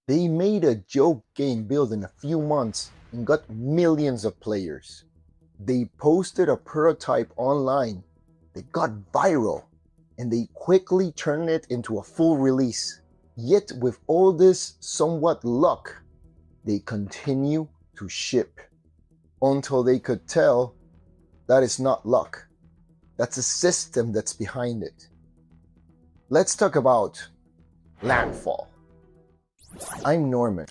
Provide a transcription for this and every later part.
They made a joke game built in a few months and got millions of players. They posted a prototype online that got viral and they quickly turned it into a full release. Yet, with all this somewhat luck, they continue to ship until they could tell that is not luck. That's a system that's behind it. Let's talk about Landfall. I'm Norman.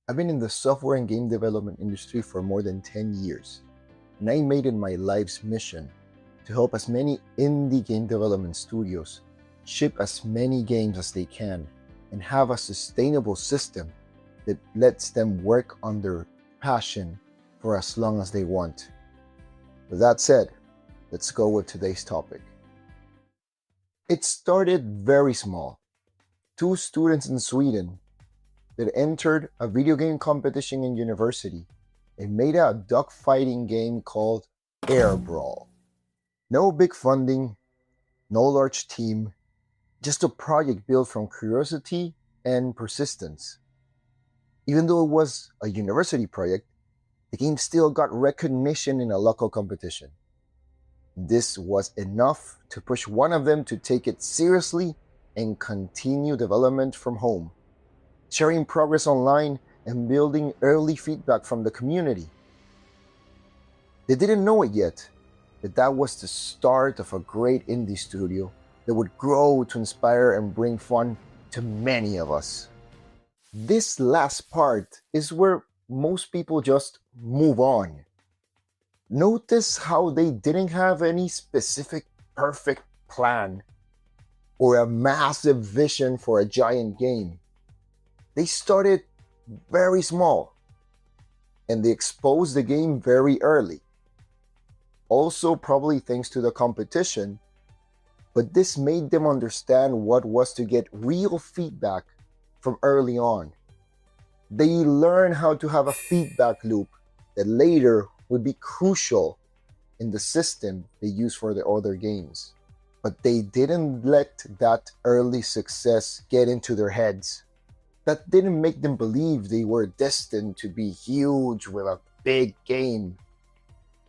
I've been in the software and game development industry for more than 10 years, and I made it my life's mission to help as many indie game development studios ship as many games as they can and have a sustainable system that lets them work on their passion for as long as they want. With that said, let's go with today's topic. It started very small. Two students in Sweden that entered a video game competition in university and made a dogfighting game called Air Brawl. No big funding, no large team, just a project built from curiosity and persistence. Even though it was a university project, the game still got recognition in a local competition. This was enough to push one of them to take it seriously and continue development from home, sharing progress online and building early feedback from the community. They didn't know it yet, but that was the start of a great indie studio that would grow to inspire and bring fun to many of us. This last part is where most people just move on. Notice how they didn't have any specific perfect plan or a massive vision for a giant game. They started very small and they exposed the game very early. Also, probably thanks to the competition, but this made them understand what was to get real feedback from early on. They learned how to have a feedback loop that later would be crucial in the system they use for their other games. But they didn't let that early success get into their heads. That didn't make them believe they were destined to be huge with a big game.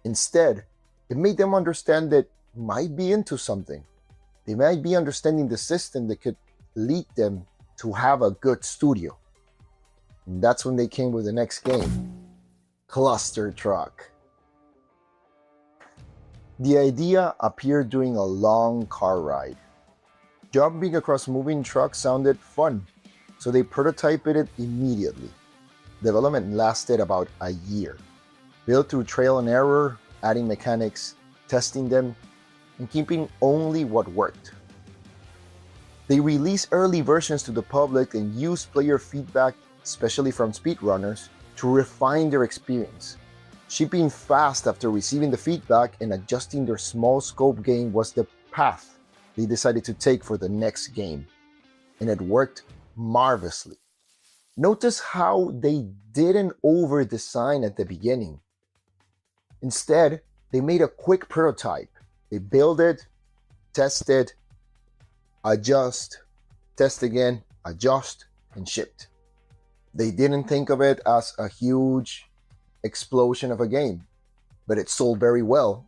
Instead, it made them understand that they might be into something. They might be understanding the system that could lead them to have a good studio. And that's when they came with the next game, Cluster Truck. The idea appeared during a long car ride. Jumping across moving trucks sounded fun, so they prototyped it immediately. Development lasted about a year, built through trial and error, adding mechanics, testing them, and keeping only what worked. They released early versions to the public and used player feedback, especially from speedrunners, to refine their experience. Shipping fast after receiving the feedback and adjusting their small scope game was the path they decided to take for the next game, and it worked marvelously. Notice how they didn't over-design at the beginning. Instead, they made a quick prototype. They built it, tested, adjust, test again, adjust, and shipped. They didn't think of it as a huge explosion of a game, but it sold very well,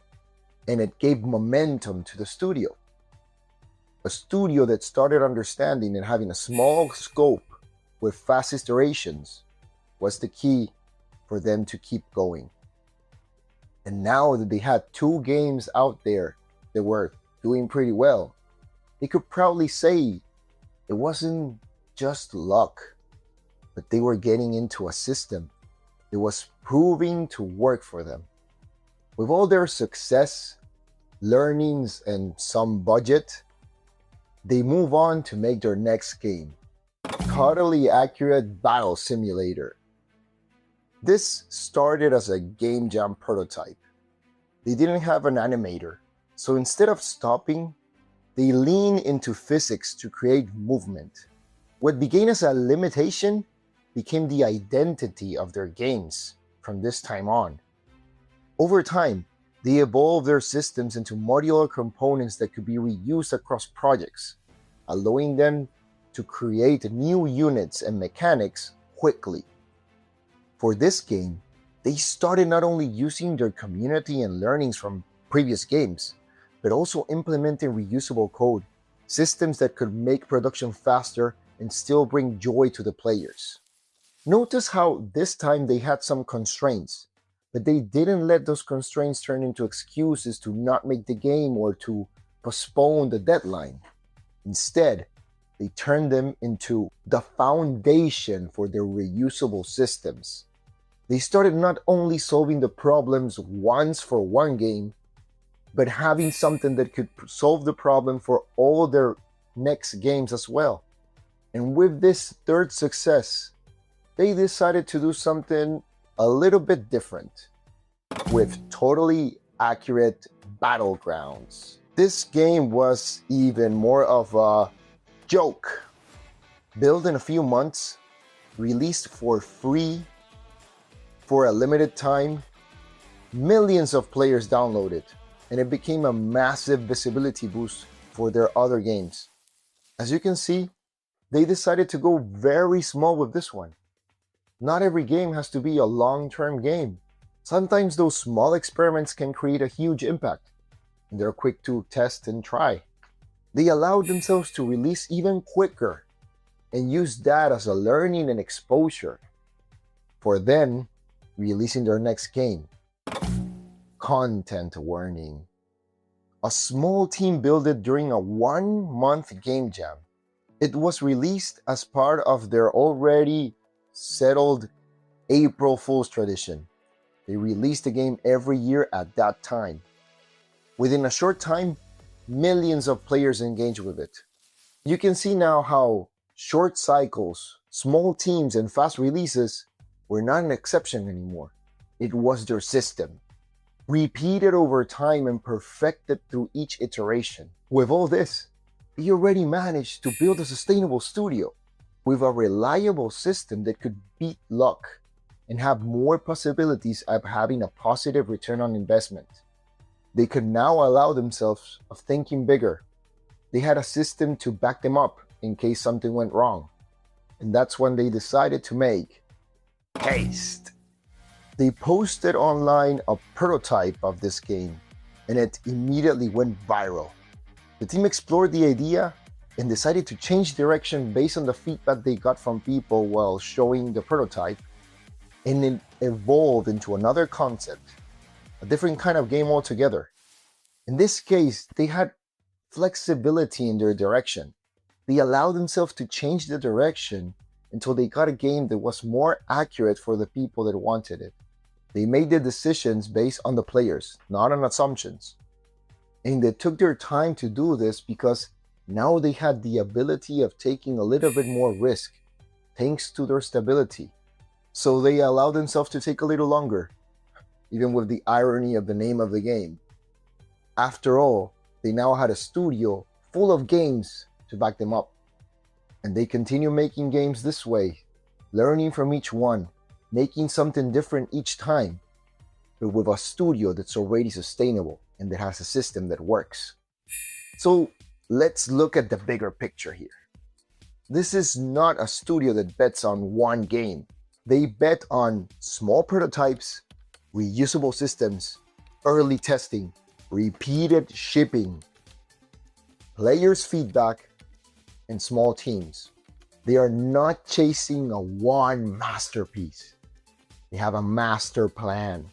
and it gave momentum to the studio. A studio that started understanding and having a small scope with fast iterations was the key for them to keep going. And now that they had two games out there that were doing pretty well, they could proudly say it wasn't just luck, but they were getting into a system that was proving to work for them. With all their success, learnings, and some budget, they move on to make their next game, Totally Accurate Battle Simulator. This started as a game jam prototype. They didn't have an animator, so instead of stopping, they leaned into physics to create movement. What began as a limitation became the identity of their games from this time on. Over time, they evolved their systems into modular components that could be reused across projects, allowing them to create new units and mechanics quickly. For this game, they started not only using their community and learnings from previous games, but also implementing reusable code, systems that could make production faster and still bring joy to the players. Notice how this time they had some constraints, but they didn't let those constraints turn into excuses to not make the game or to postpone the deadline. Instead, they turned them into the foundation for their reusable systems. They started not only solving the problems once for one game, but having something that could solve the problem for all their next games as well. And with this third success, they decided to do something a little bit different with totally accurate battlegrounds. This game was even more of a joke. Built in a few months, released for free for a limited time, millions of players downloaded, and it became a massive visibility boost for their other games. As you can see, they decided to go very small with this one. Not every game has to be a long-term game. Sometimes those small experiments can create a huge impact, and they're quick to test and try. They allowed themselves to release even quicker and use that as a learning and exposure for then releasing their next game. Content warning. A small team built it during a 1-month game jam. It was released as part of their already settled April Fool's tradition. They released the game every year at that time. Within a short time, millions of players engaged with it. You can see now how short cycles, small teams, and fast releases were not an exception anymore. It was their system, repeated over time and perfected through each iteration. With all this, they already managed to build a sustainable studio with a reliable system that could beat luck and have more possibilities of having a positive return on investment. They could now allow themselves of thinking bigger. They had a system to back them up in case something went wrong. And that's when they decided to make Haste. They posted online a prototype of this game, and it immediately went viral. The team explored the idea and decided to change direction based on the feedback they got from people while showing the prototype, and it evolved into another concept, a different kind of game altogether. In this case, they had flexibility in their direction. They allowed themselves to change the direction until they got a game that was more accurate for the people that wanted it. They made the decisions based on the players, not on assumptions. And they took their time to do this because now they had the ability of taking a little bit more risk, thanks to their stability. So they allowed themselves to take a little longer, even with the irony of the name of the game. After all, they now had a studio full of games to back them up. And they continue making games this way, learning from each one, making something different each time, but with a studio that's already sustainable and that has a system that works. So let's look at the bigger picture here. This is not a studio that bets on one game. They bet on small prototypes, reusable systems, early testing, repeated shipping, players' feedback, and small teams. They are not chasing a one masterpiece. They have a master plan.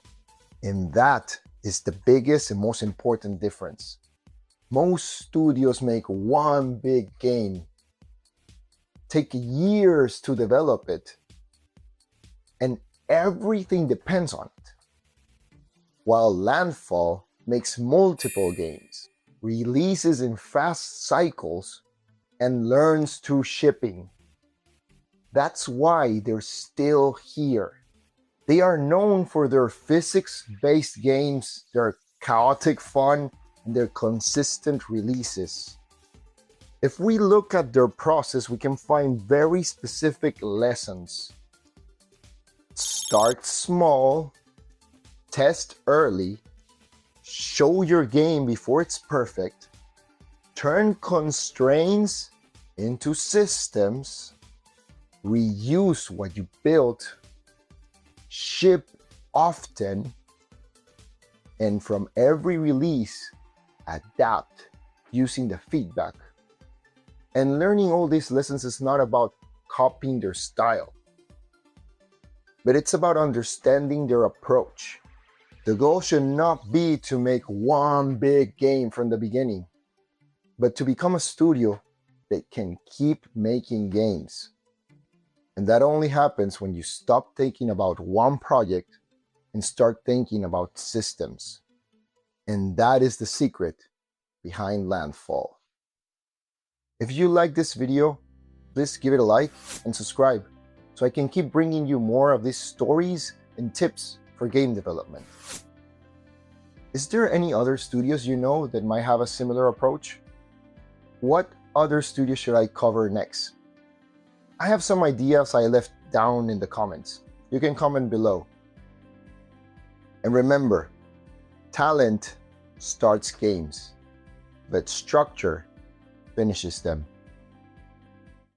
And that is the biggest and most important difference. Most studios make one big game, take years to develop it, and everything depends on it. While Landfall makes multiple games, releases in fast cycles, and learns through shipping. That's why they're still here. They are known for their physics-based games, their chaotic fun, and their consistent releases. If we look at their process, we can find very specific lessons. Start small, test early, show your game before it's perfect, turn constraints into systems, reuse what you built, ship often, and from every release, adapt using the feedback. And learning all these lessons is not about copying their style, but it's about understanding their approach. The goal should not be to make one big game from the beginning, but to become a studio that can keep making games. And that only happens when you stop thinking about one project and start thinking about systems. And that is the secret behind Landfall. If you like this video, please give it a like and subscribe so I can keep bringing you more of these stories and tips for game development. Is there any other studios you know that might have a similar approach? What other studio should I cover next? I have some ideas I left down in the comments. You can comment below. And remember, talent starts games, but structure finishes them.